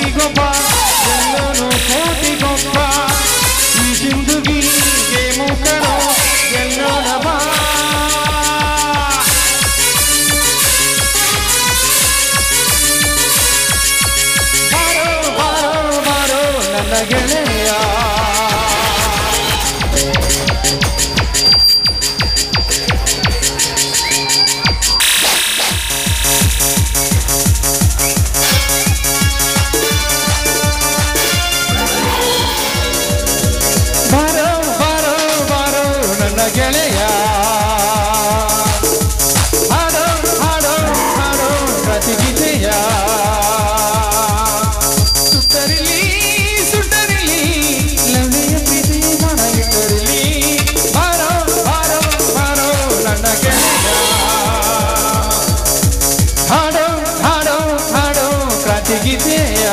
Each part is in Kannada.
ಒಬ್ರಿಗೊಬ್ಬ ಎಲ್ಲರೂ ಕೋಟಿಗೊಬ್ಬ ಈ ಜಿಂದಗಿಗೆ ಮುಖರೋ ಎಲ್ಲೋಣ ಬಾ ಬಾರೋ ಬಾರೋ ಬಾರೋ ನನ್ನ ಗೆಳೆಯ ಗೆಳೆಯ ಹಾಡೋ ಹಾಡೋ ಹಾಡೋ ಪ್ರತಿಗೀತೆಯ ಸುತ್ತರಿಲಿ ಸುತ್ತರಿಲಿ ಲವಣೆಯ ಪ್ರೀತಿ ಮನಗಿಟ್ಟರಿಲಿ ಬಾರೋ ಬಾರೋ ಬಾರೋ ನನ್ನ ಗೆಳೆಯ ಹಾಡೋ ಹಾಡೋ ಹಾಡೋ ಪ್ರತಿಗೀತೆಯ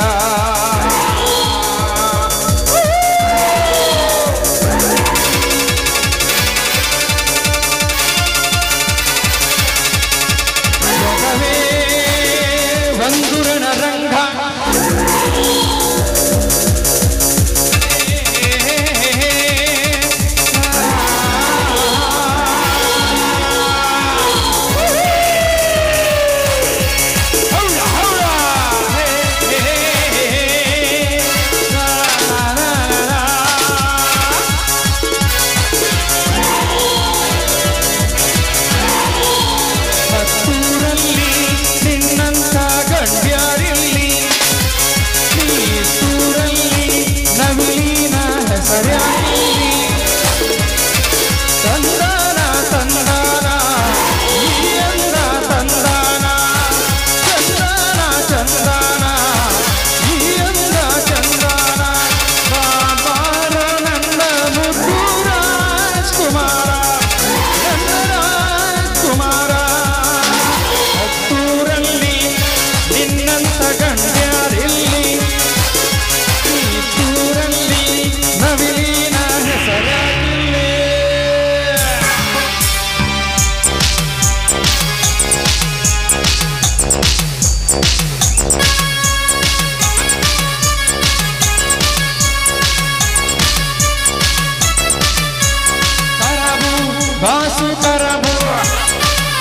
ಬಂಧುರನ ರಂಗ ಬಾಸು ಕರಬು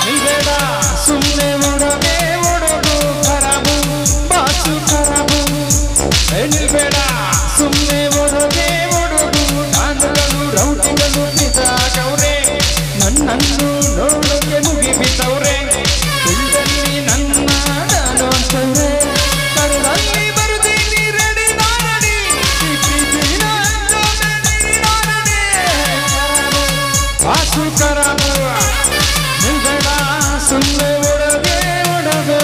ನಿಲ್ಬೇಡ ಸುಮ್ಮನೆ ಒಡಗೆ ಒಡಗು ಕರಬು ಬಾಸು ಕರಬು ನಿಲ್ಬೇಡ ಸುಮ್ಮನೆ ಒಡಗೆ ಒಡಗು ನಾನುಗಳು ರೌಟಿಗಳು ಬಿದ್ದಾಗವ್ರೆ ನನ್ನನ್ನು ನೋಡೋಕೆ ಮುಗಿಬಿದ್ದವ್ರೆ ಬಿಲ್ದಲ್ಲಿ ನನ್ನ ನಾನು ಅಂತವ್ರೆ ಕರದಲ್ಲಿ ಬರುತ್ತೀನಿ ರೆಡಿ ನಾರಡಿ ಬಾಸು ಕರಬು ನಿಲ್ಬೇಡ ಸುಮ್ಮನೆ ಒಡಗೆ ಒಡಗು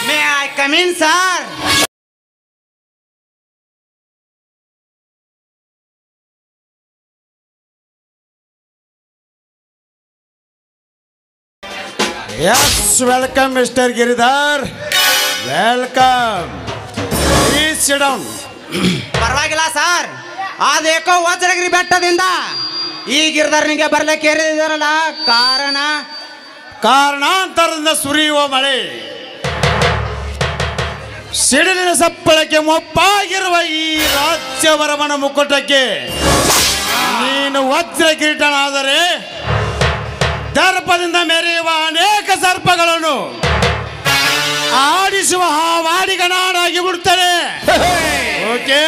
May I come in, sir? Yes, welcome Mr. Giridhar. Welcome. Please sit down. ಪರವಾಗಿಲ್ಲ ಸರ್. ಅದೇಕೋ ವಜ್ರಗಿರಿ ಬೆಟ್ಟದಿಂದ ಈ ಗಿರಿಧರ್ನಿಗೆ ಬರ್ಲಿಕ್ಕೆ ಏರಿದಾರಲ್ಲ ಕಾರಣಾಂತರದಿಂದ ಸುರಿಯುವ ಮಳೆ ಸಿಡಿಲಿನ ಸಪ್ಪಳಕ್ಕೆ ಮೊಪ್ಪಾಗಿರುವ ಈ ರಾಜ್ಯವರಮನ ಮುಕ್ಕುಟಕ್ಕೆ ನೀನು ವಜ್ರ ಕಿರೀಟನಾದರೆ ದರ್ಪದಿಂದ ಮೆರೆಯುವ ಅನೇಕ ಸರ್ಪಗಳನ್ನು ಆಡಿಸುವ ಹಾವಾಡಿಗನಾಗಿ ಬಿಡ್ತಾರೆ. ಓಕೆ,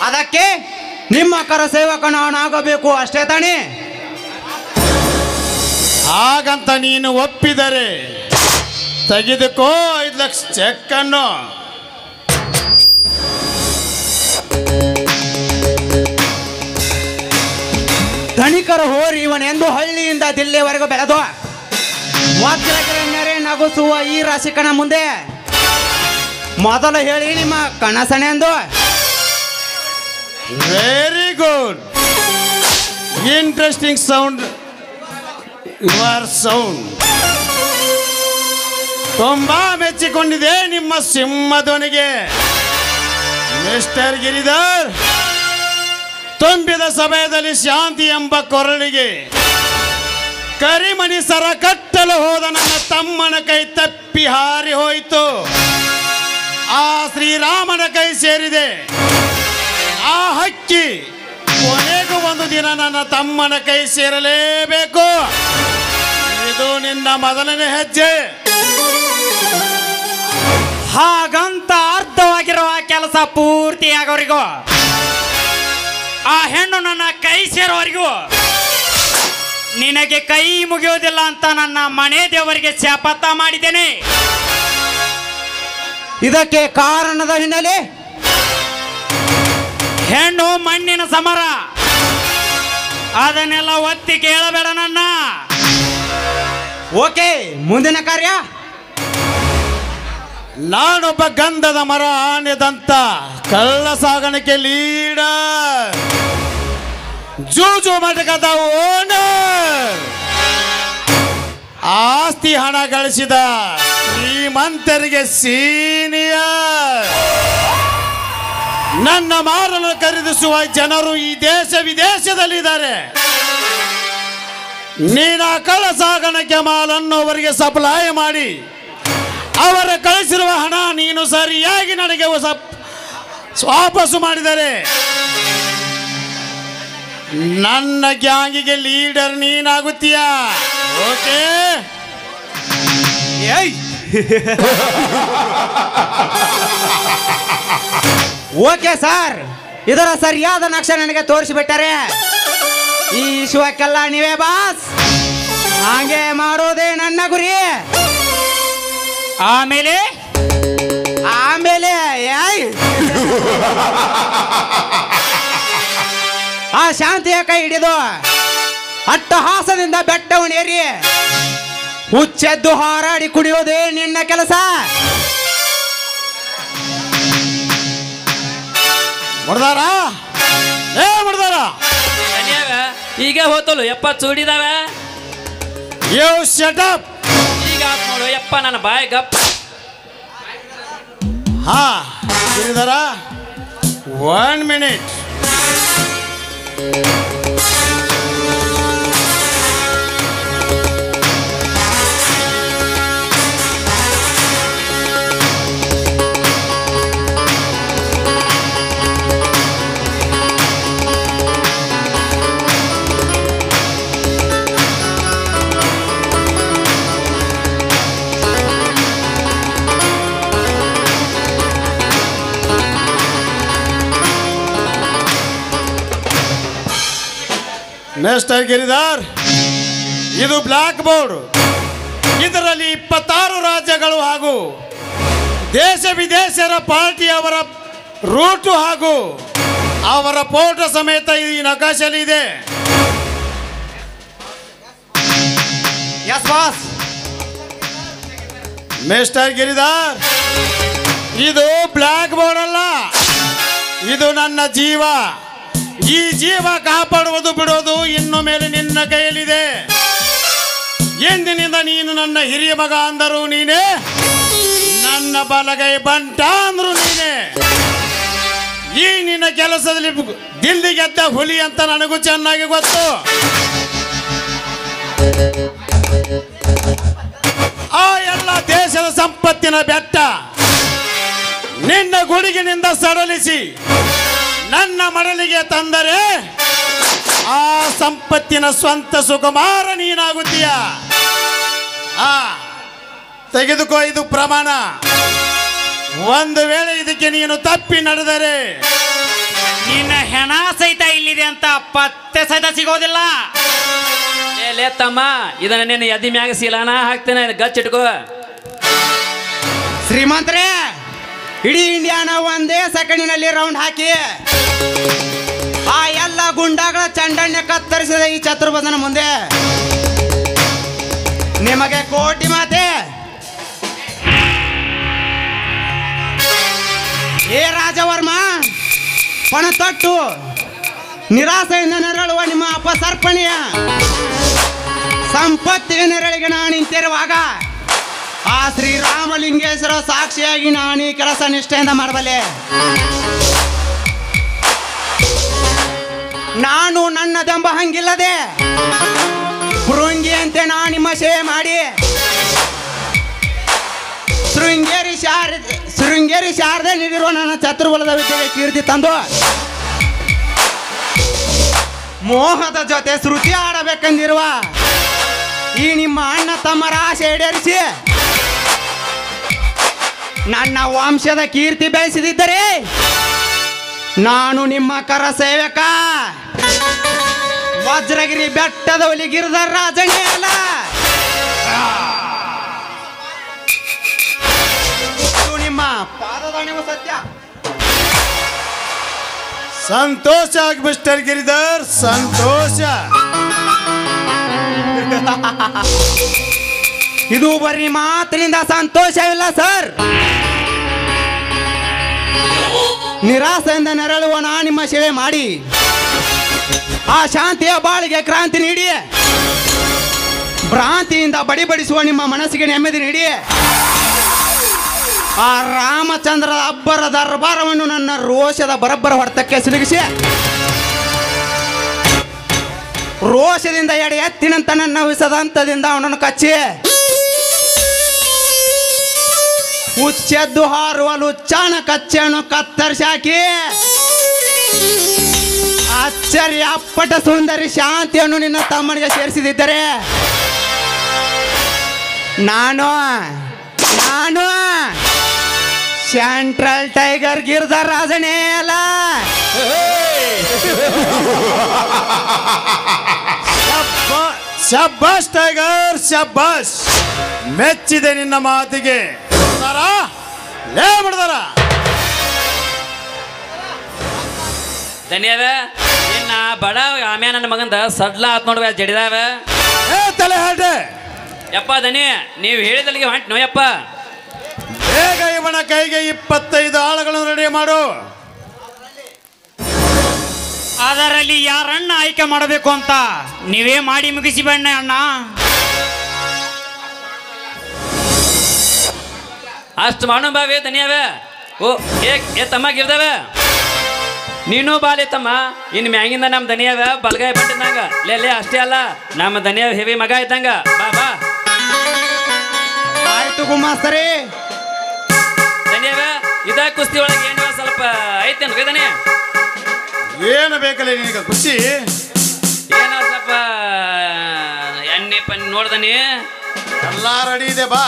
ಅದಕ್ಕೆ ನಿಮ್ಮ ಕರ ಸೇವಕನಾಗಬೇಕು ಅಷ್ಟೇ ತಾನೇ? ಹಾಗಂತ ನೀನು ಒಪ್ಪಿದರೆ ತೆಗೆದುಕೋ 5 ಲಕ್ಷ ಚೆಕ್ ಅನ್ನು. ಧನಿಕರ ಹೋರಿ ಇವನೆಂದು ಹಳ್ಳಿಯಿಂದ ದಿಲ್ಲಿವರೆಗೂ ಬೆಳೆದು ವಜ್ರಗಿರಿ ನಗುಸುವ ಈ ರಾಶಿಕನ ಮುಂದೆ ಮೊದಲು ಹೇಳಿ ನಿಮ್ಮ ಕನಸನೆಂದು. Very good. Interesting sound your sound ತುಂಬಾ ಮೆಚ್ಚಿಕೊಂಡಿದೆ ನಿಮ್ಮ ಸಿಂಹ ಧ್ವನಿಗೆ ಮಿಸ್ಟರ್ ಗಿರಿಧರ್. ತುಂಬಿದ ಸಮಯದಲ್ಲಿ ಶಾಂತಿ ಎಂಬ ಕೊರಳಿಗೆ ಕರಿಮಣಿ ಸರ ಕಟ್ಟಲು ಹೋದ ನನ್ನ ತಮ್ಮನ ಕೈ ತಪ್ಪಿ ಹಾರಿ ಹೋಯಿತು. ಆ ಶ್ರೀರಾಮನ ಕೈ ಸೇರಿದೆ. ಆ ಹಕ್ಕಿ ಕೊನೆಗೂ ಒಂದು ದಿನ ನನ್ನ ತಮ್ಮನ ಕೈ ಸೇರಲೇಬೇಕು. ಇದು ನಿನ್ನ ಮೊದಲನೇ ಹೆಜ್ಜೆ. ಹಾಗಂತ ಅರ್ಥವಾಗಿರುವ ಕೆಲಸ ಪೂರ್ತಿಯಾಗೋರಿಗೂ ಆ ಹೆಣ್ಣು ನನ್ನ ಕೈ ಸೇರೋವರೆಗೂ ನಿನಗೆ ಕೈ ಮುಗಿಯೋದಿಲ್ಲ ಅಂತ ನನ್ನ ಮನೆ ದೇವರಿಗೆ ಶಪಥ ಮಾಡಿದ್ದೇನೆ. ಇದಕ್ಕೆ ಕಾರಣದ ಹಿನ್ನೆಲೆ ಹೆಣ್ಣು ಮಣ್ಣಿನ ಸಮರ. ಅದನ್ನೆಲ್ಲ ಒತ್ತಿ ಕೇಳಬೇಡ ನನ್ನ. ಓಕೆ, ಮುಂದಿನ ಕಾರ್ಯ. ನಾನೊಬ್ಬ ಗಂಧದ ಮರ ಆನೆದಂತ ಕಳ್ಳ ಸಾಗಾಣಿಕೆ ಲೀಡರ್, ಜೂಜು ಮಟಕದ ಓನರ್, ಆಸ್ತಿ ಹಣ ಗಳಿಸಿದ ಶ್ರೀಮಂತರಿಗೆ ಸೀನಿಯರ್. ನನ್ನ ಮಾರನ್ನು ಖರೀದಿಸುವ ಜನರು ಈ ದೇಶ ವಿದೇಶದಲ್ಲಿದ್ದಾರೆ. ನೀನ ಕಳ್ಳ ಸಾಗಾಣಿಕೆ ಮಾಲನ್ನು ಅವರಿಗೆ ಸಪ್ಲೈ ಮಾಡಿ ಅವರ ಕಳಿಸಿರುವ ಹಣ ನೀನು ಸರಿಯಾಗಿ ನನಗೆ ವಾಪಸ್ಸು ಮಾಡಿದರೆ ನನ್ನ ಗ್ಯಾಂಗಿಗೆ ಲೀಡರ್ ನೀನಾಗುತ್ತೀಯ. ಓಕೆ? ಓಕೆ ಸರ್, ಇದರ ಸರಿಯಾದ ನಕ್ಷೆ ನನಗೆ ತೋರಿಸಿಬಿಟ್ಟರೆ ಈ ವಿಶ್ವಕ್ಕೆಲ್ಲ ನೀವೇ ಬಾಸ್. ಹಾಗೆ ಮಾಡೋದೇ ನನ್ನ ಗುರಿ. ಆಮೇಲೆ ಆ ಶಾಂತಿಯ ಕೈ ಹಿಡಿದು ಅಟ್ಟಹಾಸದಿಂದ ಬೆಟ್ಟವನ್ನೇರಿ ಹುಚ್ಚೆದ್ದು ಹಾರಾಡಿ ಕುಡಿಯೋದೇ ನಿನ್ನ ಕೆಲಸ. ಮುಡ್ದಾರ ಈಗ ಹೋತಲು ಎಪ್ಪ ಚೂಡಿದಾವ. You shut up. ಈಗ ನೋಡು ಯಪ್ಪ ನನ್ನ ಬಾಯ್ ಗಪ್. ಹಾ ಗಿರಿಧರ, 1 minute. ಮಿಸ್ಟರ್ ಗಿರಿಧರ್, ಇದು ಬ್ಲಾಕ್ ಬೋರ್ಡ್. ಇದರಲ್ಲಿ 26 ರಾಜ್ಯಗಳು ಹಾಗೂ ದೇಶ ವಿದೇಶದ ಪಾರ್ಟಿಯವರ ರೂಟು ಹಾಗೂ ಅವರ ಫೋಟೋ ಸಮೇತ ಈ ನಕಾಶೆಯಲ್ಲಿ ಇದೆ. Yes boss. ಮಿಸ್ಟರ್ ಗಿರಿಧರ್, ಇದು ಬ್ಲಾಕ್ ಬೋರ್ಡ್ ಅಲ್ಲ, ಇದು ನನ್ನ ಜೀವ. ಈ ಜೀವ ಕಾಪಾಡುವುದು ಬಿಡೋದು ಇನ್ನು ಮೇಲೆ ನಿನ್ನ ಕೈಯಲ್ಲಿದೆ. ಎಂದಿನಿಂದ ನೀನು ನನ್ನ ಹಿರಿಯ ಮಗ ಅಂದರು ನೀನೇ, ನನ್ನ ಬಲಗೈ ಬಂಟ ಅಂದ್ರು ನೀನೇ. ಈ ನಿನ್ನ ಕೆಲಸದಲ್ಲಿ ದಿಲ್ಲಿ ಗೆದ್ದ ಹುಲಿ ಅಂತ ನನಗೂ ಚೆನ್ನಾಗಿ ಗೊತ್ತು. ಆ ಎಲ್ಲ ದೇಶದ ಸಂಪತ್ತಿನ ಬೆಟ್ಟ ನಿನ್ನ ಗುಡುಗಿನಿಂದ ಸಡಲಿಸಿ ನನ್ನ ಮಡಲಿಗೆ ತಂದರೆ ಆ ಸಂಪತ್ತಿನ ಸ್ವಂತ ಸುಕುಮಾರ ನೀನಾಗುತ್ತೀಯ. ತೆಗೆದುಕೋ, ಇದು ಪ್ರಮಾಣ. ಒಂದು ವೇಳೆ ಇದಕ್ಕೆ ನೀನು ತಪ್ಪಿ ನಡೆದರೆ ನಿನ್ನ ಹೆಣ ಸಹಿತ ಇಲ್ಲಿದೆ ಅಂತ ಪತ್ತೆ ಸಹಿತ ಸಿಗೋದಿಲ್ಲ. ಲೇ ತಮ್ಮ, ಇದನ್ನ ನಿನ್ನ ಎದಿ ಮ್ಯಾಗ ಸೀಲಾನ ಹಾಕ್ತೇನೆ, ಗಚ್ಚಿಟ್ಕೋ. ಶ್ರೀಮಂತರೇ, ಇಡೀ ಇಂಡಿಯಾನ ಒಂದೇ ಸೆಕೆಂಡಿನಲ್ಲಿ ರೌಂಡ್ ಹಾಕಿ ಆ ಎಲ್ಲ ಗುಂಡಾಗಳ ಚಂಡಣ್ಣ ಕತ್ತರಿಸಿದ ಈ ಚತುರ್ಭುಜನ ಮುಂದೆ ನಿಮಗೆ ಕೋಟಿ ಮಾತೆ. ಏ ರಾಜವರ್ಮ, ಪಣ ತೊಟ್ಟು ನಿರಾಸೆಯಿಂದ ನೆರಳುವ ನಿಮ್ಮ ಸರ್ಪಣಿಯ ಸಂಪತ್ತಿಗೆ ನೆರಳಿಗೆ ನಾನು ನಿಂತಿರುವಾಗ ಆ ಶ್ರೀರಾಮಲಿಂಗೇಶ್ವರ ಸಾಕ್ಷಿಯಾಗಿ ನಾನು ಈ ಕೆಲಸ ನಿಷ್ಠೆಯಿಂದ ಮಾಡಬಲ್ಲೆ. ನಾನು ನನ್ನದೆಂಬ ಹಂಗಿಲ್ಲದೆ ಭೃಂಗಿಯಂತೆ ನಾನು ನಿಮ್ಮ ಸೇವೆ ಮಾಡಿ ಶೃಂಗೇರಿ ಶಾರದೆ ನೀಡಿರುವ ನನ್ನ ಚತುರ್ಬಲದ ವಿದ್ಯೆಗೆ ಕೀರ್ತಿ ತಂದು ಮೋಹದ ಜೊತೆ ಶ್ರುತಿ ಆಡಬೇಕೆಂದಿರುವ ಈ ನಿಮ್ಮ ಅಣ್ಣ ತಮ್ಮರ ಆಸೆ ಈಡೇರಿಸಿ ನನ್ನ ವಂಶದ ಕೀರ್ತಿ ಬೆಳೆಸಿದಿದ್ದರೆ ನಾನು ನಿಮ್ಮ ಕರ ಸೇವಕ ವಜ್ರಗಿರಿ ಬೆಟ್ಟದ ಹುಲಿ ಗಿರಿಧರ ರಾಜನೇ ಅಲ್ಲ. ಇದು ನಿಮ್ಮ ಪಾದದಾಣಿವು ಸತ್ಯ. ಸಂತೋಷ ಮಿಸ್ಟರ್ ಗಿರಿಧರ್, ಸಂತೋಷ. ಇದು ಬರೀ ಮಾತಿನಿಂದ ಸಂತೋಷವಿಲ್ಲ ಸರ್. ನಿರಾಸೆಯಿಂದ ನೆರಳುವ ನಾ ನಿಮ್ಮ ಸೇವೆ ಮಾಡಿ ಆ ಶಾಂತಿಯ ಬಾಳಿಗೆ ಕ್ರಾಂತಿ ನೀಡಿ ಭ್ರಾಂತಿಯಿಂದ ಬಡಿಬಡಿಸುವ ನಿಮ್ಮ ಮನಸ್ಸಿಗೆ ನೆಮ್ಮದಿ ನೀಡಿ ಆ ರಾಮಚಂದ್ರದ ಅಬ್ಬರ ದರ್ಬಾರವನ್ನು ನನ್ನ ರೋಷದ ಬರಬ್ಬರ ಹೊಡೆತಕ್ಕೆ ಸಿಲುಗಿಸಿ ರೋಷದಿಂದ ಎಡೆ ಎತ್ತಿನಂತ ನನ್ನ ವಿಸದಂತದಿಂದ ಅವನನ್ನು ಕಚ್ಚಿ ಹುಚ್ಚೆದ್ದು ಹಾರುವ ಲುಚ್ಚಾಣ ಕಚ್ಚೆಯನ್ನು ಕತ್ತರಿಸಾಕಿ ಆಶ್ಚರ್ಯ ಅಪ್ಪಟ ಸುಂದರಿ ಶಾಂತಿಯನ್ನು ನಿನ್ನ ತಮ್ಮನಿಗೆ ಸೇರಿಸಿದಿದ್ದರೆ ನಾನು ಸೆಂಟ್ರಲ್ ಟೈಗರ್ ಗಿರಿಧರ ರಾಜನೇ ಅಲ್ಲ. ಶಬ್ಬಾಸ್ ಟೈಗರ್, ಶಬ್ಬಾಸ್. ಮೆಚ್ಚಿದೆ ನಿನ್ನ ಮಾತಿಗೆ. ಲೇ ಬಿಡ್ದಾರ ಧನ್ಯವ ಇನ್ನ ಬಡ ಆಮ್ಯಾ ನನ್ನ ಮಗಂದ ಸಡ್ಲ ಆತ್ ನೋಡ್ವ ಜಡಿದಾವ ತಲೆ ಹಾಡೆ ಯಪ್ಪ ಧನಿ ನೀವು ಹೇಳಿದಲ್ಲಿಗೆ ಹೊಂಟ್ ನೋಯಪ್ಪ. ಬೇಗ ಇವನ ಕೈಗೆ 25 ಆಳುಗಳನ್ನು ರೆಡಿ ಮಾಡು. ಅದರಲ್ಲಿ ಯಾರನ್ನ ಆಯ್ಕೆ ಮಾಡಬೇಕು ಅಂತ ನೀವೇ ಮಾಡಿ ಮುಗಿಸಿ ಬಣ್ಣ ಅಣ್ಣ. ಅಷ್ಟು ಮಾಡು ಬಾವೆ ಧನ್ಯವ. ಓ ಏ ತಮ್ಮ ಗಿರ್ದವ ನೀನು ಬಾಲಿ ತಮ್ಮ ಇನ್ನು ಮ್ಯಾಂಗಿಂದ ನಮ್ಮ ಧನಿಯವ ಬಲಗಾಯ ಪಟ್ಟಿದ್ದಂಗ ಲೇ ಅಷ್ಟೇ ಅಲ್ಲ ನಮ್ಮ ಧನಿಯ ಹೆವಿ ಮಗ ಇದ್ದಂಗ. ಬಾ ಬಾ ಆಯ್ತು ಗುಮಾಸ್ತರಿ. ಧನ್ಯವ ಇದ ಕುಸ್ತಿ ಒಳಗೆ ಏನು ಸ್ವಲ್ಪ ಐತೇನು ಧನಿಯ? ಏನು ಬೇಕಲ್ಲ ನಿನಗೆ ಖುಷಿ? ಏನ ಸ್ವಲ್ಪ ಎಣ್ಣೆ ಪನ್ನಿ ನೋಡ್ದನಿ ಎಲ್ಲ ರೆಡಿ ಇದೆ, ಬಾ.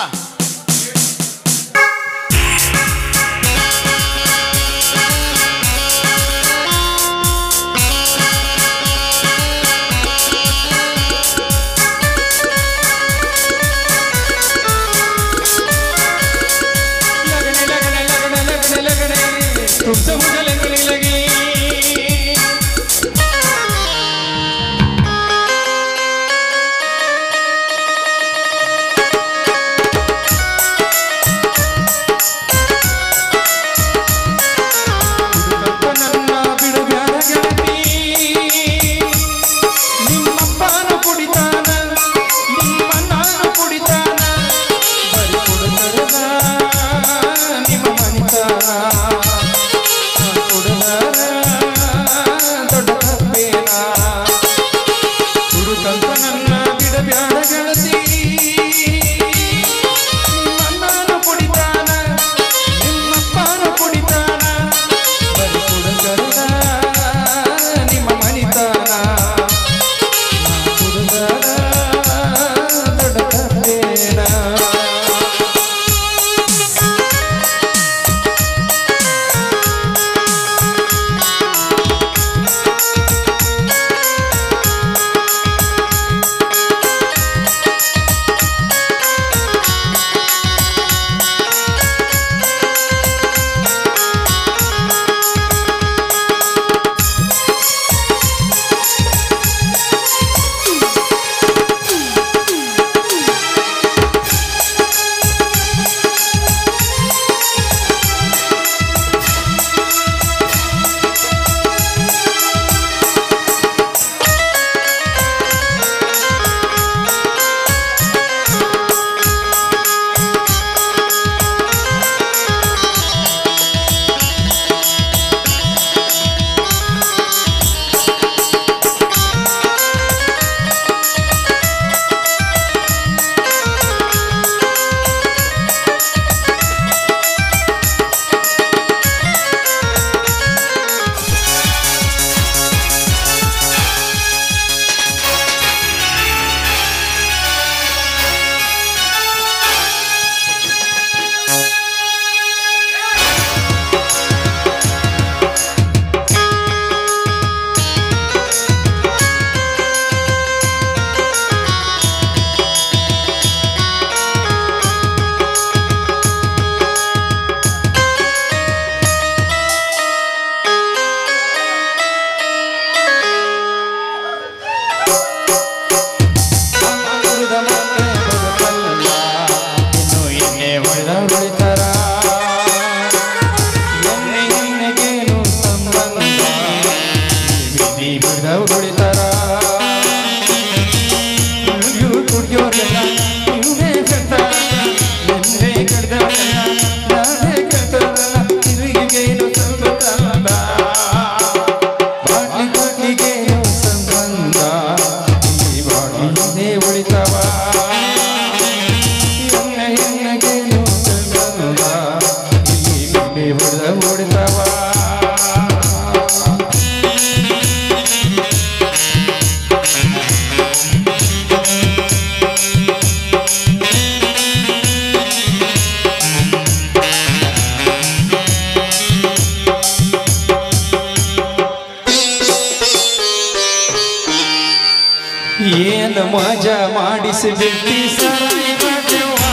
ಏನು ಮಜಾ ಮಾಡಿಸಿಬಿಟ್ಟಿ ಸರಾಯಿ ಬಾಟ್ಯವ್ವ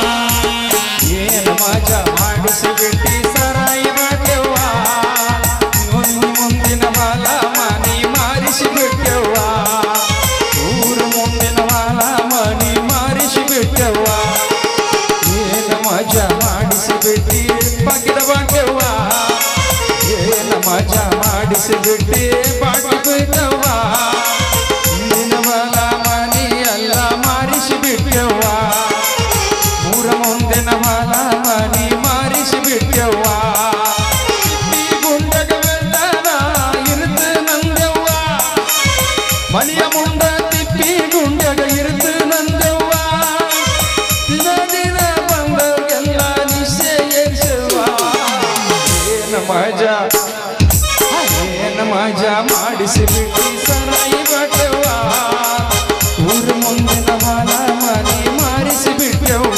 ಏನು ಮಜಾ ಮಾಡಿಸಿಬಿಟ್ಟಿ ಸರಾಯಿ ಬಾಟ್ಯವ್ವ ಮುಂದಿನ ಬಾಲ ಮನಿ ಮಾರಿಸಿಬಿಟ್ಟವ್ವ ಊರು ಮುಂದಿನ ಬಾಲ ಮನಿ ಮಾರಿಸಿಬಿಟ್ಟವ್ವ ಏನು ಮಜಾ ಮಾಡಿಸಿಬಿಟ್ಟಿ ಬಾಗಿದ ಬಾಟ್ಯವ್ವ ಏನು ಮಜಾ ಮಾಡಿಸಿಬಿಟ್ಟಿ ಬಾಗಿ ಬಿಟ್ಟವ್ವ ಮುಂದಿನ ಬಾಲ ಮನಿ ಎಲ್ಲ ಮಾರಿಸಿಬಿಟ್ಟವ್ವ ಊರ ಮುಂದಿನ ಬಾಲ ಮನಿ ಮಾರಿಸಿಬಿಟ್ಟವ್ವ ಗುಂಡಗ ಬೆಳ್ಳನ ಇರುತ್ತ ನಂದವ್ವ ಮನೆಯ ಮುಂದ ತಿಪ್ಪಿ ಗುಂಡಗ ಇರುತ್ತ ನಂದವ್ವ ದಿನ ದಿನ ಬಂದವ್ರಿಗೆಲ್ಲ ನಿಶ್ಚಯ ಏರ್ಸವ್ವ ಏನು ಮಜಾ ಮಾಡಿಸಿಬಿಟ್ಟಿ ಸರಾಯಿ ಬಾಟ್ಯವ್ವ ಊರು ಮುಂದಿನ ಬಾಲ ಮನಿ ಮಾರಿಸಿಬಿಟ್ಟವ್ವ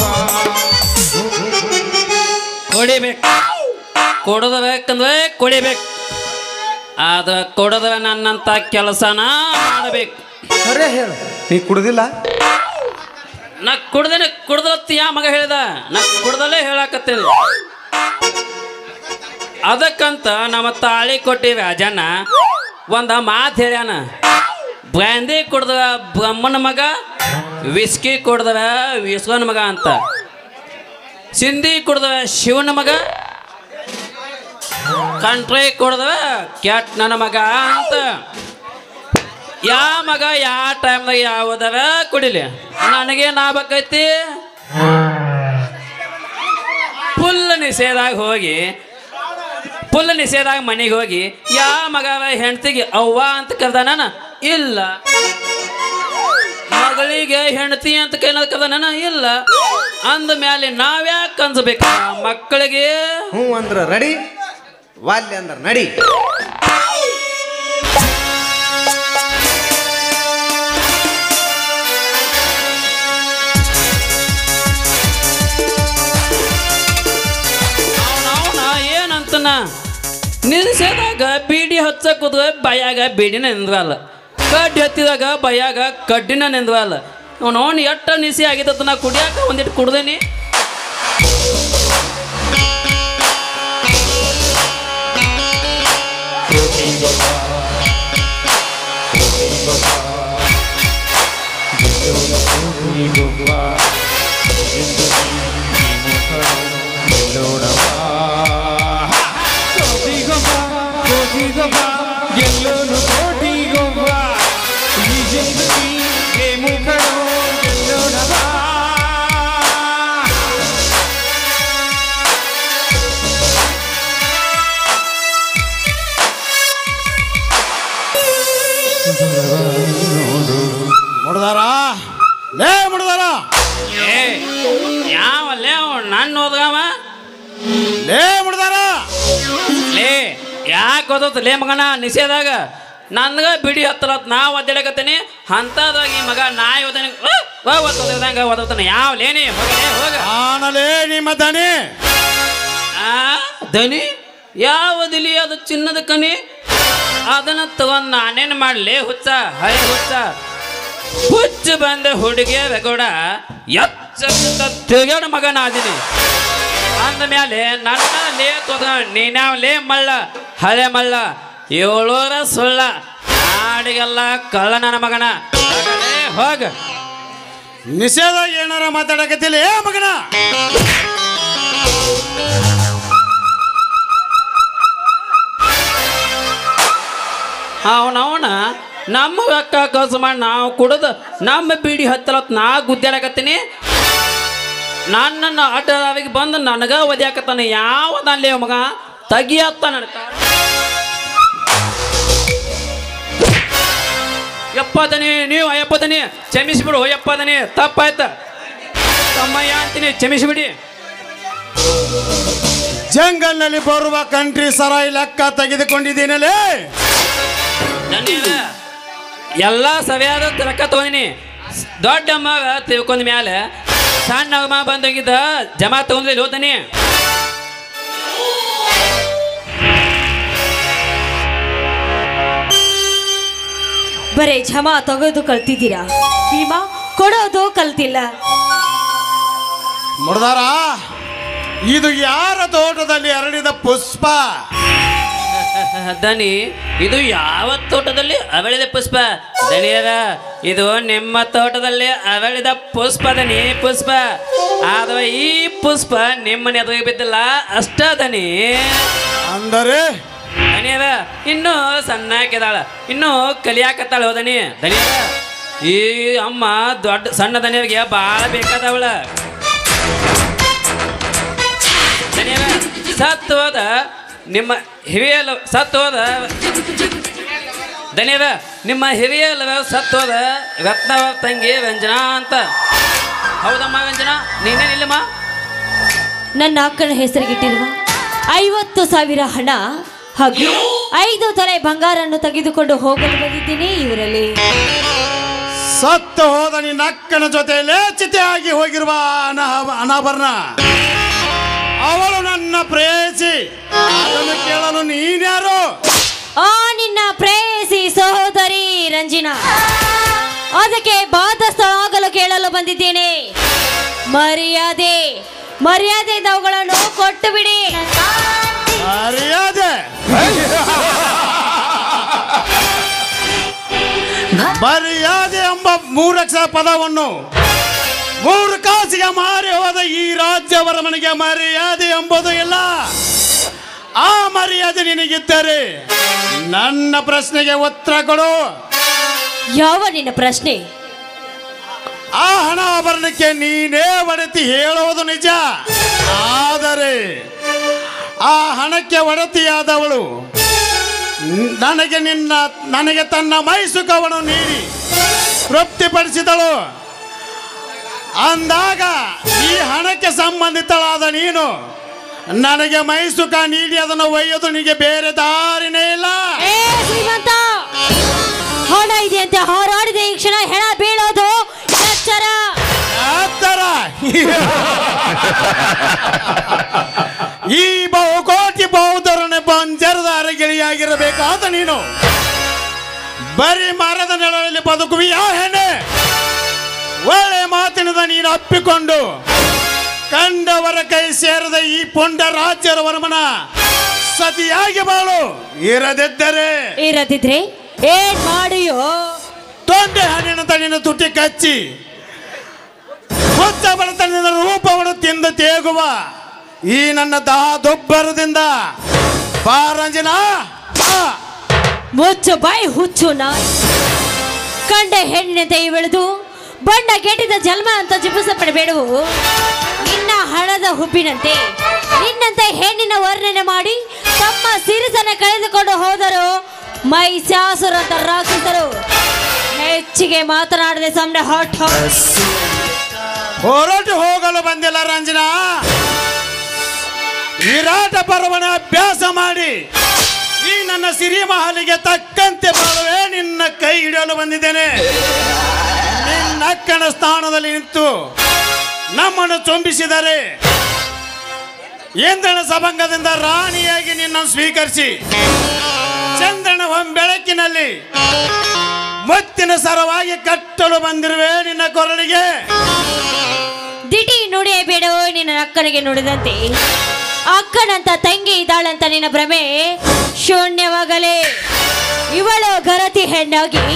ಕೊಡಿಬೇಕು ಕೊಡೋದಬೇಕಂದ್ರೆ ಕೊಡಿಬೇಕು ಅದ ಕೊಡದ ನನ್ನಂತ ಕೆಲಸನ ಮಾಡಬೇಕು ಖರೆ ಹೇಳು ನೀ ಕುಡ್ದಿಲ್ಲ ನಾ ಕುಡ್ದಲತ್ತ ಯಾ ಮಗ ಹೇಳ್ದ ನಾ ಕುಡ್ದಲ್ಲೇ ಹೇಳಾಕತ್ತೇನೆ ಅದಕ್ಕಂತ ನಮ್ಮ ತಾಳಿ ಕೊಟ್ಟಿವಿ ಅಜನ ಒಂದು ಮಾತು ಹೇಳ್ಯಾನ ಬ್ರ್ಯಾಂದಿ ಕುಡ್ದವ ಬ್ರಹ್ಮನ ಮಗ ವಿಸ್ಕಿ ಕುಡ್ದವ ವಿಶ್ವನ ಮಗ ಅಂತ ಸಿಂಧಿ ಕುಡ್ದವ ಶಿವನ ಮಗ ಕಂಟ್ರಿ ಕುಡ್ದವ ಕ್ಯಾಟ್ ನನ್ನ ಮಗ ಅಂತ ಮಗ ಯಾವ ಟೈಮ್ದಾಗ ಯಾವುದವ ಕುಡಿಲಿ ನನಗೇನು ಆಗ್ಬೇಕೈತಿ ಫುಲ್ ನಿಷೇಧಾಗ ಮನೆಗೆ ಹೋಗಿ ಮಗ ಹೆಂಡತಿಗೆ ಅವ್ವ ಅಂತ ಕರ್ದಾನ ಇಲ್ಲ ಮಗಳಿಗೆ ಹೆಂಡತಿ ಅಂತ ಕರ್ದಾನ ಇಲ್ಲ ಅಂದ ಮೇಲೆ ನಾವ್ಯಾಕೆ ಅನ್ಸ್ಬೇಕ ಮಕ್ಕಳಿಗೆ ಹ್ಞೂ ಅಂದ್ರ ರೆಡಿ ವಾಲ್ಯ ಅಂದ್ರ ನಡಿ ನಿಲ್ಸಿದಾಗ ಬೀಡಿ ಹಚ್ಚಕುದ ಬಯ್ಯಾಗ ಬೀಡಿನ ನಿಂದ್ವಲ್ಲ ಕಡ್ಡಿ ಹತ್ತಿದಾಗ ಬಯ್ಯಾಗ ಕಡ್ಡಿನ ನಿಂದ್ವಲ್ಲ ಅವನು ಎಟ್ಟ ನಿಸಿ ಆಗಿತ್ತ ನಾ ಕುಡಿಯಾಕ ಒಂದಿಟ್ಟು ಕುಡ್ದೇನಿ ಗೆಲ್ಲೋನು ಕೋಟಿ ಗೊಬ್ಬ ಈ ಜಿಂದಗಿ ಮುಖಡು ಗೆಲ್ಲೋಣವ ಮುಡ್ದಾರ ಲೇ ಮುಡ್ದಾರ ಯಾವಲ್ಲೇ ನನ್ನ ಹೋದ್ಗವ ಲೇ ಮುಡ್ದಾರ ಲೇ ಯಾಕೆ ಓದತ್ ಲೇ ಮಗನ ನಿಷೇಧಾಗ ನನ್ಗ ಬಿಡಿ ಹತ್ತಲತ್ ನಾ ಒದ್ದಾಡಕತ್ತೀನಿ ಅಂತದಾಗ ಈ ಮಗ ನಾಯಿ ಓದಂಗ ಓದತಾನೆ ಯಾವ ಲೇನಿ ಹೋಗಲೇ ಹೋಗ ಆನಲೇ ನಿಮ್ಮ ದನಿ ದನಿ ಯಾವದಿಲಿ ಅದು ಚಿನ್ನದ ಕನಿ ಅದನ್ನ ತಗೊಂಡ್ ನಾನೇನು ಮಾಡ್ಲಿ ಹುಚ್ಚ ಹಳೆ ಹುಚ್ಚ ಬಂದ ಹುಡುಗಿಯ ಬೆಗೋಡ ತಿರುಗಾಡ ಮಗನ ಅದೀನಿ ಅಂದ ಮೇಲೆ ನನ್ನ ಲೇ ತೋದ ನೀನ್ಯಾವ ಲೇ ಮಳ್ಳ ಹಳೆ ಮಳ್ಳ 700 ಸುಳ್ಳ ನಾಡಿಗೆಲ್ಲ ಕಳ್ಳ ನನ್ನ ಮಗನ ಹೋಗ ನಿಷೇಧ ಏನಾರ ಮಾತಾಡಕತ್ತಿಲ್ಲ ಏ ಮಗನ ಅವನವನ ನಮ್ಮ ಅಕ್ಕ ಕಸ ಮಾಡಿ ನಾವು ಕುಡ್ದು ನಮ್ಮ ಬೀಡಿ ಹತ್ತಲತ್ ನಾ ಗುದ್ದಾಡಕತ್ತೀನಿ ನನ್ನನ್ನು ಅಡ್ಡದಾವಿಗೆ ಬಂದು ನನಗ ಒದ್ಯಾಕತ್ತಾನೆ ಯಾವದಲ್ಲಿ ಮಗ ತಗಿಯತ್ತ ನನಗ ಎಪ್ಪದನಿ ನೀವು ಎಪ್ಪದನಿ ಕ್ಷಮಿಸಿಬಿಡು ಎಪ್ಪದನಿ ತಪ್ಪಾಯ್ತ ತಮ್ಮಯ್ಯ ಅಂತೀನಿ ಕ್ಷಮಿಸಿಬಿಡಿ ಜಂಗಲ್ನಲ್ಲಿ ಬರುವ ಕಂಟ್ರಿ ಸರಾಯಿ ಲೆಕ್ಕ ತೆಗೆದುಕೊಂಡಿದ್ದೀನಲ್ಲೇ ಎಲ್ಲ ಸರಿಯಾದ ಲೆಕ್ಕ ತಗೊಂಡಿನಿ ದೊಡ್ಡ ಅಮ್ಮ ತಿಳ್ಕೊಂಡ ಮ್ಯಾಲೆ ಸಣ್ಣ ಅಮ್ಮ ಬಂದೋಗಿದ್ದ ಜಮಾ ತಗೊಂಡ್ಲಿ ಹೋದನಿ ಬರೇ ಜಮ ತೆಗೆದು ಕಲ್ತಿದ್ದೀರಾ, ಭೀಮಾ ಕೊಡೋದು ಕಲ್ತಿಲ್ಲ. ಮುಡ್ದಾರ, ಇದು ಯಾರ ತೋಟದಲ್ಲಿ ಅರಳಿದ ಪುಷ್ಪ? ದನಿ, ಇದು ಯಾವ ತೋಟದಲ್ಲಿ ಅರಳಿದ ಪುಷ್ಪ? ದನಿಯರ, ಇದು ನಿಮ್ಮ ತೋಟದಲ್ಲಿ ಅರಳಿದ ಪುಷ್ಪ ದನಿ, ಪುಷ್ಪ. ಆದ್ರೆ ಈ ಪುಷ್ಪ ನಿಮ್ಮನೆ ಎದುರಿಗೆ ಬಿದ್ದಿಲ್ಲ ಅಷ್ಟ ದನಿ. ಅಂದರೆ ದನಿಯರ ಇನ್ನೂ ಸಣ್ಣಕ್ಕಿದಾಳ, ಇನ್ನೂ ಕಲಿಯಾಕತ್ತಾಳ. ದನಿ ದನಿಯರ, ಈ ಅಮ್ಮ ದೊಡ್ಡ ಸಣ್ಣ ದನಿಯರಿಗೆ ಭಾಳ ಬೇಕಾದವಳ. ದನಿಯರ, ಸತ್ತು ಹೋದ ನಿಮ್ಮ ಹಿರಿಯಲ್ಲ, ಸತ್ತು ಹೋದ ದನಿಯರ, ನಿಮ್ಮ ಹಿರಿಯಲ್ಲ ಸತ್ತು ಹೋದ ರತ್ನವ ತಂಗಿ ರಂಜನಾ ಅಂತ. ಹೌದಮ್ಮ ರಂಜನಾ, ನೀನೇನಿಲ್ಲಮ್ಮ? ನನ್ನ ಅಕ್ಕನ ಹೆಸರಿಗಿಟ್ಟಿರುವ 50,000 ಹಣ ಹಾಗೂ 5 ತೊಲೆ ಬಂಗಾರನ್ನು ತೆಗೆದುಕೊಂಡು ಹೋಗಲು ಬಂದಿದ್ದೀನಿ ಇವರಲ್ಲಿ. ಸತ್ತು ಹೋದ ನಿನ್ನ ಅಕ್ಕನ ಜೊತೆ ಲೇಚಿತೆಯಾಗಿ ಹೋಗಿರುವ ಅನಾಭರಣ ಅವಳು ನನ್ನ ಪ್ರೇಯಸಿ. ಅದನ್ನು ಕೇಳಲು ನೀನ್ಯಾರು? ಆ ನಿನ್ನ ಪ್ರೇಯಸಿ ಸಹೋದರಿ ರಂಜಿನಾ, ಅದಕ್ಕೆ ಬಾಧಸ್ಥಳಾಗಲು ಕೇಳಲು ಬಂದಿದ್ದೇನೆ. ಮರ್ಯಾದೆ ಅವುಗಳನ್ನು ಕೊಟ್ಟು ಬಿಡಿ. ಮರ್ಯಾದೆ ಮರ್ಯಾದೆ ಎಂಬ 3 ಅಕ್ಷರ ಪದವನ್ನು 3 ಕಾಸಿಗೆ ಮಾರಿ ಹೋದ ಈ ರಾಜ್ಯವರ ಮನೆಗೆ ಮರ್ಯಾದೆ ಎಂಬುದು ಇಲ್ಲ. ಆ ಮರ್ಯಾದೆ ನಿನಗಿದ್ದರೆ ನನ್ನ ಪ್ರಶ್ನೆಗೆ ಉತ್ತರ ಕೊಡು. ಯಾವ ನಿನ್ನ ಪ್ರಶ್ನೆ? ಆ ಹಣ ಆಭರಣಕ್ಕೆ ನೀನೇ ಒಡತಿ ಹೇಳುವುದು ನಿಜ. ಆದರೆ ಆ ಹಣಕ್ಕೆ ಒಡತಿಯಾದವಳು ನನಗೆ ತನ್ನ ಮೈಸುಖವನ್ನು ನೀಡಿ ತೃಪ್ತಿಪಡಿಸಿದಳು. ಅಂದಾಗ ಈ ಹಣಕ್ಕೆ ಸಂಬಂಧಿತಳಾದ ನೀನು ನನಗೆ ಮೈಸುಖ ನೀಡಿ ಅದನ್ನು ಒಯ್ಯೋದು ನಿನಗೆ ಬೇರೆ ದಾರಿನೇ ಇಲ್ಲ. ಶ್ರೀಮಂತ, ಹಣ ಇದೆ ಅಂತ ಹೋರಾಡಿದ ಈ ಕ್ಷಣ ಹೆಣ ಬೀಳೋದು ಎಚ್ಚರ. ಈ ಬಹುಕೋಟಿ ಬೌದ್ಧರನ್ನೇ ಬಂಜರದ ಅರಗಿಳಿಯಾಗಿರಬೇಕಾದ ನೀನು ಬರೀ ಮರದ ನೆರಳಲ್ಲಿ ಬದುಕುವಿಯಾ ಹೆಣ್ಣೆ? ಒಳ್ಳೆ ಮಾತಿನಿಂದ ನೀನು ಅಪ್ಪಿಕೊಂಡು ಕಂಡವರ ಕೈ ಸೇರದ ಈ ಪುಂಡ ರಾಜ್ಯರ ವರ್ಮನ ಸತಿಯಾಗಿ ಬಾಳು. ಇರದಿದ್ದರೆ ಏನ್ ಮಾಡಿಯೋ? ತೊಂಡೆ ಹಣ್ಣಿನಂತ ನಿನ್ನ ತುಟಿ ಕಚ್ಚಿ ಹೊತ್ತ ಬಡತನದ ರೂಪವನ್ನು ತಿಂದು ತೇಗುವ ಈ ನನ್ನ ದುಬ್ಬರದಿಂದ ಬಾರಂಜನಾ. ಮುಚ್ಚು ಬಾಯಿ ಹುಚ್ಚು ನಾಯಿ. ಕಂಡ ಹೆಣ್ಣಿನಂತೆ ಬೆಳೆದು ಬಣ್ಣ ಗೆಟ್ಟಿದ ಜನ್ಮ ಅಂತ ಜಿಪಿಸಪಡಬೇಡವು. ನಿನ್ನ ಹಣದ ಹುಬ್ಬಿನಂತೆ ನಿನ್ನಂತೆ ಹೆಣ್ಣಿನ ವರ್ಣನೆ ಮಾಡಿ ತಮ್ಮ ಸಿರಿಸನ್ನ ಕಳೆದುಕೊಂಡು ಹೋದರು ಮೈಸಾಸುರ ಅಂತ ರಾಕ್ಷಸರು. ಹೆಚ್ಚಿಗೆ ಮಾತನಾಡದೆ ಸುಮ್ಮನೆ ಹೊರಟು ಹೋಗಲು ಬಂದಿಲ್ಲ ರಂಜನಾ. ವಿರಾಟ ಪರ್ವನ ಅಭ್ಯಾಸ ಮಾಡಿ ಈ ನನ್ನ ಸಿರಿ ಮಹಲಿಗೆ ತಕ್ಕಂತೆ ಬಾಳುವೆ ನಿನ್ನ ಕೈ ಹಿಡಿಯಲು ಬಂದಿದ್ದೇನೆ. ನಿನ್ನ ಅಕ್ಕನ ಸ್ಥಾನದಲ್ಲಿ ನಿಂತು ನಮ್ಮನ್ನು ಚುಂಬಿಸಿದರೆ ಇಂದ್ರನ ಸಭಂಗದಿಂದ ರಾಣಿಯಾಗಿ ನಿನ್ನನ್ನು ಸ್ವೀಕರಿಸಿ ಚಂದ್ರನ ಬೆಳಕಿನಲ್ಲಿ ಮುತ್ತಿನ ಸರವಾಗಿ ಕಟ್ಟಲು ಬಂದಿರುವೆ ನಿನ್ನ ಕೊರಳಿಗೆ. ದಿಟಿ ನುಡಿಯಬೇಡವೋ ನಿನ್ನ ಅಕ್ಕನಿಗೆ ನುಡಿದಂತೆ. ಅಕ್ಕನಂತ ತಂಗಿ ಇದ್ದಾಳಂತ ನಿನ್ನ ಭ್ರಮೆ ಶೂನ್ಯವಾಗಲೇ. ಇವಳು ಗರತಿ ಹೆಣ್ಣಾಗಿ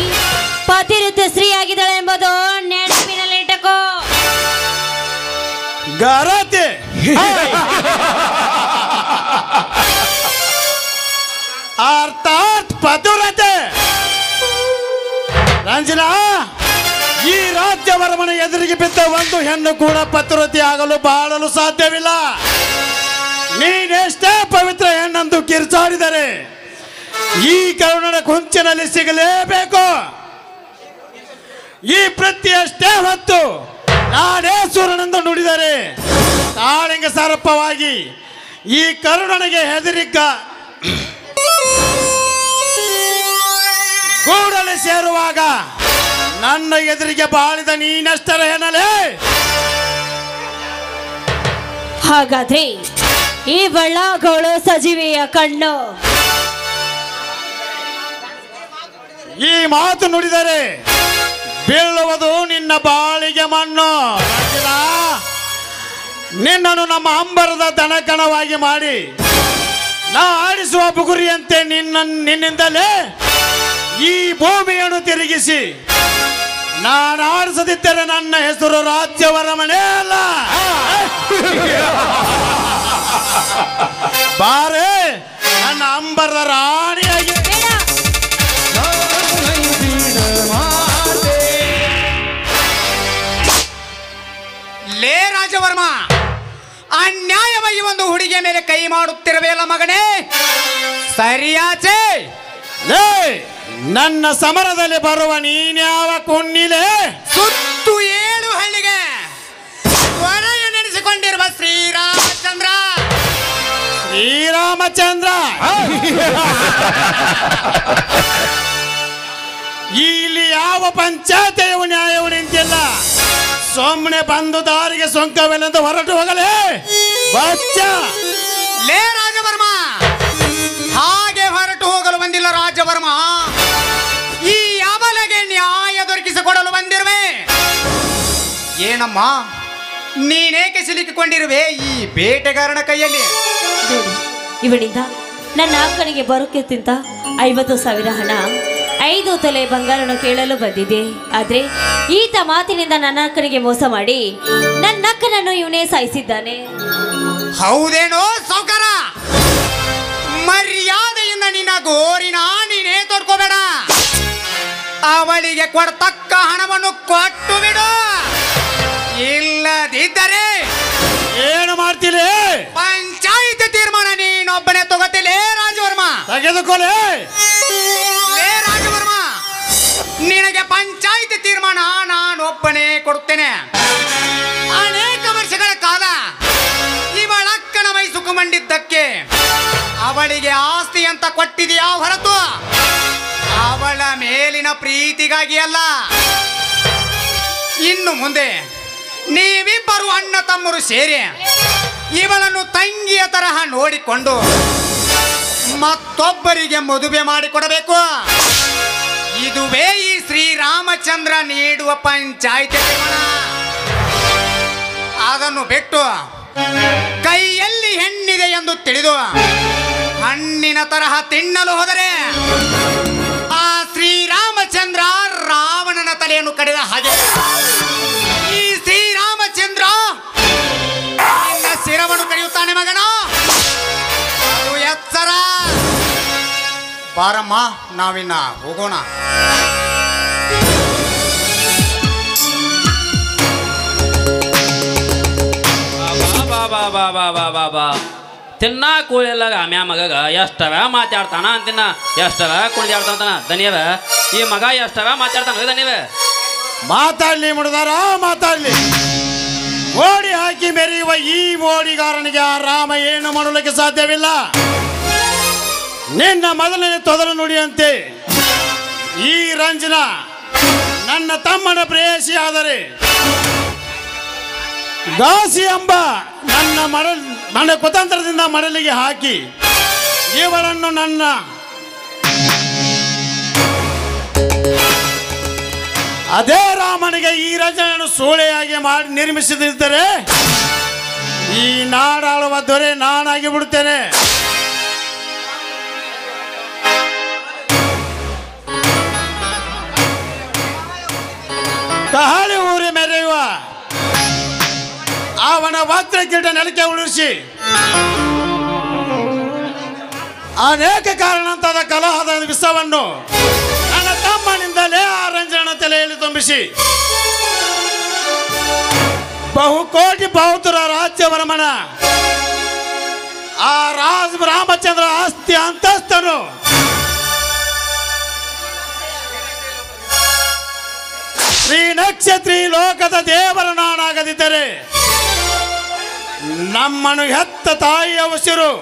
ಪತಿರಿತ ಸ್ತ್ರೀಯಾಗಿದ್ದಾಳೆ ಎಂಬುದು ನೆನಪಿನಲ್ಲಿಟ್ಟಕೋ. ಗರತಿ ಅರ್ಥಾತ್ ಪತಿವ್ರತೆ. ರಂಜನಾ, ಈ ರಾಜ್ಯವರ್ಮನ ಎದುರಿಗೆ ಬಿದ್ದ ಒಂದು ಹೆಣ್ಣು ಕೂಡ ಪತಿವ್ರತೆ ಆಗಲು ಬಾಳಲು ಸಾಧ್ಯವಿಲ್ಲ. ನೀನೆಷ್ಟೇ ಪವಿತ್ರ ಹೆಣ್ಣಂದು ಕಿರ್ಚಾಡಿದರೆ ಈ ಕರುಣನ ಕುಂಚಿನಲ್ಲಿ ಸಿಗಲೇಬೇಕು. ಈ ಪ್ರತಿಯಷ್ಟೇ ಹೊತ್ತು ನಾನೇ ಸೂರ್ಯನೆಂದು ನುಡಿದರೆ ಕಾಳಿಂಗ ಸರ್ಪವಾಗಿ ಈ ಕರುಣನಿಗೆ ಹೆದರಿಕ ಗೂಡಲ್ಲಿ ಸೇರುವಾಗ ನನ್ನ ಎದುರಿಗೆ ಬಾಳಿದ ನೀನಷ್ಟರ ಹೆಣಲೆ. ಹಾಗಾದ್ರೆ ಈ ಬಳ್ಳಾಗೋಳು ಸಜೀವಿಯ ಕಣ್ಣು. ಈ ಮಾತು ನುಡಿದರೆ ಬೀಳುವುದು ನಿನ್ನ ಬಾಳಿಗೆ ಮಣ್ಣು. ರಾಜನ, ನಿನ್ನನ್ನು ನಮ್ಮ ಅಂಬರದ ದನಕಣವಾಗಿ ಮಾಡಿ ನಾ ಆಡಿಸುವ ಬುಗುರಿಯಂತೆ ನಿನ್ನಿಂದಲೇ ಈ ಭೂಮಿಯನ್ನು ತಿರುಗಿಸಿ ನಾನು ಆಡಿಸದಿದ್ದರೆ ನನ್ನ ಹೆಸರು ರಾಜ್ಯವರಮನೆ ಅಲ್ಲ. ಬಾರೆ ನನ್ನ ಅಂಬರದ ರಾಣಿಯಾಗಿ. ಲೇ ರಾಜವರ್ಮ, ಅನ್ಯಾಯವಾಗಿ ಒಂದು ಹುಡುಗಿಯ ಮೇಲೆ ಕೈ ಮಾಡುತ್ತಿರಬೇಕಲ್ಲ ಮಗನೇ, ಸರಿಯಾಚೆ? ಲೇ, ನನ್ನ ಸಮರದಲ್ಲಿ ಬರುವ ನೀನ್ಯಾವ ಕುಣ್ಣಿಲೆ? ಸುತ್ತು 7 ಹಳ್ಳಿಗೆ ಹೊರೆಯ ನೆನೆಸಿಕೊಂಡಿರುವ ಶ್ರೀರಾಮಚಂದ್ರ. ಶ್ರೀರಾಮಚಂದ್ರ, ಇಲ್ಲಿ ಯಾವ ಪಂಚಾಯತಿಯು ನ್ಯಾಯವು ನಿಂತಿಲ್ಲ. ಸುಮ್ಮನೆ ಬಂದು ದಾರಿಗೆ ಸೊಂಕವೆಲ್ಲಂತ ಹೊರಟು ಹೋಗಲೇ ಬಚ್ಚ. ಲೇ ರಾಜವರ್ಮ, ಹಾಗೆ ಹೊರಟು ಹೋಗಲು ಬಂದಿಲ್ಲ ರಾಜವರ್ಮ, ಈ ಅಬಲೆಗೆ ನ್ಯಾಯ ದೊರಕಿಸಿಕೊಡಲು ಬಂದಿರುವೆ. ಏನಮ್ಮ, ನೀನೇಕೆ ಸಿಲುಕಿಕೊಂಡಿರುವೆ ಈ ಬೇಟೆಗಾರನ ಕೈಯಲ್ಲಿ? ನೋಡಿ, ಇವನಿಂದ ನನ್ನ ಅಕ್ಕನಿಗೆ ಬರೋಕ್ಕಿಂತ 50,000 ಹಣ, 5 ತೊಲೆ ಬಂಗಾರನ ಕೇಳಲು ಬಂದಿದೆ. ಆದ್ರೆ ಈತ ಮಾತಿನಿಂದ ನನ್ನ ಅಕ್ಕನಿಗೆ ಮೋಸ ಮಾಡಿ ನನ್ನ ಅಕ್ಕನನ್ನು ಇವನೇ ಸಾಯಿಸಿದ್ದಾನೆ. ಹೌದೇನೋ ಸೌಕರ? ಮರ್ಯಾದೆಯಿಂದ ನಿನ್ನ ಗೋರಿನ ನೀನೇ ತೋರ್ಕೋಬೇಡ. ಅವಳಿಗೆ ಕೊಡತಕ್ಕ ಹಣವನ್ನು ಕೊಟ್ಟು ಬಿಡು. ಇಲ್ಲದಿದ್ದರೆ ಏನು ಮಾಡ್ತೀರಿ? ಪಂಚಾಯಿತಿ ತೀರ್ಮಾನ ನೀನೊಬ್ಬನೇ ತಗೋತಿಲೇ ರಾಜವರ್ಮ. ತೆಗೆದುಕೊಳ್ಳೆ. ಲೇ ರಾಜವರ್ಮ, ನಿನಗೆ ಪಂಚಾಯಿತಿ ತೀರ್ಮಾನ ನಾನೊಬ್ಬನೇ ಕೊಡುತ್ತೇನೆ. ಅನೇಕ ವರ್ಷಗಳ ಕಾಲ ಇವಳಕ್ಕನ ಮೈ ಸುಖಮಂಡಿದ್ದಕ್ಕೆ ಅವಳಿಗೆ ಆಸ್ತಿ ಅಂತ ಕೊಟ್ಟಿದೆಯಾ ಹೊರತು ಅವಳ ಮೇಲಿನ ಪ್ರೀತಿಗಾಗಿ ಅಲ್ಲ. ಇನ್ನು ಮುಂದೆ ನೀವಿಬ್ಬರು ಅಣ್ಣ ತಮ್ಮರು ಸೇರಿ ಇವಳನ್ನು ತಂಗಿಯ ತರಹ ನೋಡಿಕೊಂಡು ಮತ್ತೊಬ್ಬರಿಗೆ ಮದುವೆ ಮಾಡಿಕೊಡಬೇಕು. ಇದುವೇ ಈ ಶ್ರೀರಾಮಚಂದ್ರ ನೀಡುವ ಪಂಚಾಯಿತಿ ತೀರ್ಮಾನ. ಅದನ್ನು ಬಿಟ್ಟು ಕೈಯಲ್ಲಿ ಹೆಣ್ಣಿದೆ ಎಂದು ತಿಳಿದು ಹಣ್ಣಿನ ತರಹ ತಿನ್ನಲು ಹೋದರೆ ಆ ಶ್ರೀರಾಮಚಂದ್ರ ರಾವಣನ ತಲೆಯನ್ನು ಕಡಿದ ಹಾಗೆ ಈ ಶ್ರೀರಾಮಚಂದ್ರ ನಿನ್ನ ಶಿರವನ್ನು ಕಡಿಯುತ್ತಾನೆ ಮಗನ. ಅದು ಎಚ್ಚರ. ಬಾರಮ್ಮ, ನಾವಿನ್ನ ಹೋಗೋಣ. ಬಾ ತಿನ್ನಾ ಕೂಳಿಲ್ಲ ಆಮ್ಯಾ ಮಗಗ ಎಷ್ಟವ ಮಾತಾಡ್ತಾನ ಅಂತಿನ, ಎಷ್ಟವ ಕುಣಿದಾಡ್ತಾನ ದನಿಯವ. ಈ ಮಗ ಎಷ್ಟವ ಮಾತಾಡ್ತಾನ ದನಿಯವ. ಮಾತಾಡ್ಲಿ ಮುಡ್ದಾರ, ಮಾತಾಡ್ಲಿ. ಓಡಿ ಹಾಕಿ ಮೆರೆಯುವ ಈ ಓಡಿಗಾರನಿಗೆ ಆ ರಾಮ ಏನು ಮಾಡಲಿಕ್ಕೆ ಸಾಧ್ಯವಿಲ್ಲ. ನಿನ್ನ ಮೊದಲನೇ ತೊದಲು ನುಡಿಯಂತೆ ಈ ರಂಜನಾ ನನ್ನ ತಮ್ಮನ ಪ್ರೇಯಸಿ ಆದರೆ ದಾಸಿ ಎಂಬ ನನ್ನ ಕುತಂತ್ರದಿಂದ ಮಡಲಿಗೆ ಹಾಕಿ ಇವಳನ್ನು ನನ್ನ ಅದೇ ರಾಮನಿಗೆ ಈ ರಂಜನನ್ನು ಸೂಳೆಯಾಗಿ ಮಾಡಿ ನಿರ್ಮಿಸದಿದ್ದರೆ ಈ ನಾಡಾಳುವ ದೊರೆ ನಾನಾಗಿ ಬಿಡುತ್ತೇನೆ. ಕಹಳಿ ಊರಿ ಮೆರೆಯುವ ಅವನ ವಜ್ರ ಕಿರೀಟ ನೆಲಕ್ಕೆ ಉಳಿಸಿ ಅನೇಕ ಕಾರಣಾಂತರದ ಕಲಹದ ವಿಷವನ್ನು ನನ್ನ ತಮ್ಮನಿಂದಲೇ ಆ ರಂಜನ ತಲೆಯಲ್ಲಿ ತುಂಬಿಸಿ ಬಹುಕೋಟಿ ಬಹುತರ ರಾಜ್ಯವರ್ಮನ ಆ ರಾಮಚಂದ್ರ ಆಸ್ತಿ ಅಂತಸ್ತನು ಶ್ರೀ ನಕ್ಷತ್ರಿ ಲೋಕದ ದೇವರ ನಾನಾಗದಿದ್ದರೆ ನಮ್ಮನ್ನು ಹೆತ್ತ ತಾಯಿಯ ಉಸಿರು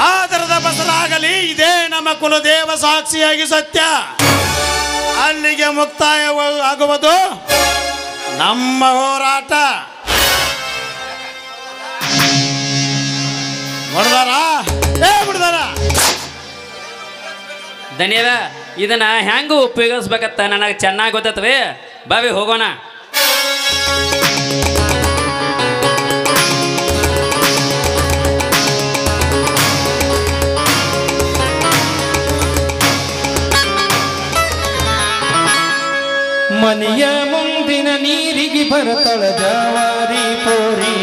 ಆದರದ ಬಸರಾಗಲಿ. ಇದೇ ನಮ್ಮ ಕುಲದೇವ ಸಾಕ್ಷಿಯಾಗಿ ಸತ್ಯ. ಅಲ್ಲಿಗೆ ಮುಕ್ತಾಯ ಆಗುವುದು ನಮ್ಮ ಹೋರಾಟ. ದನಿಯವ ಇದನ್ನ ಹೆಂಗ ಉಪಯೋಗಿಸ್ಬೇಕತ್ತ ನನಗೆ ಚೆನ್ನಾಗಿ ಗೊತ್ತತ್ವಿ. ಬಾವಿ ಹೋಗೋಣ. ಮನೆಯ ಮುಂದಿನ ನೀರಿಗೆ ಬರತಳ ಜವಾರಿ ಪೋರಿ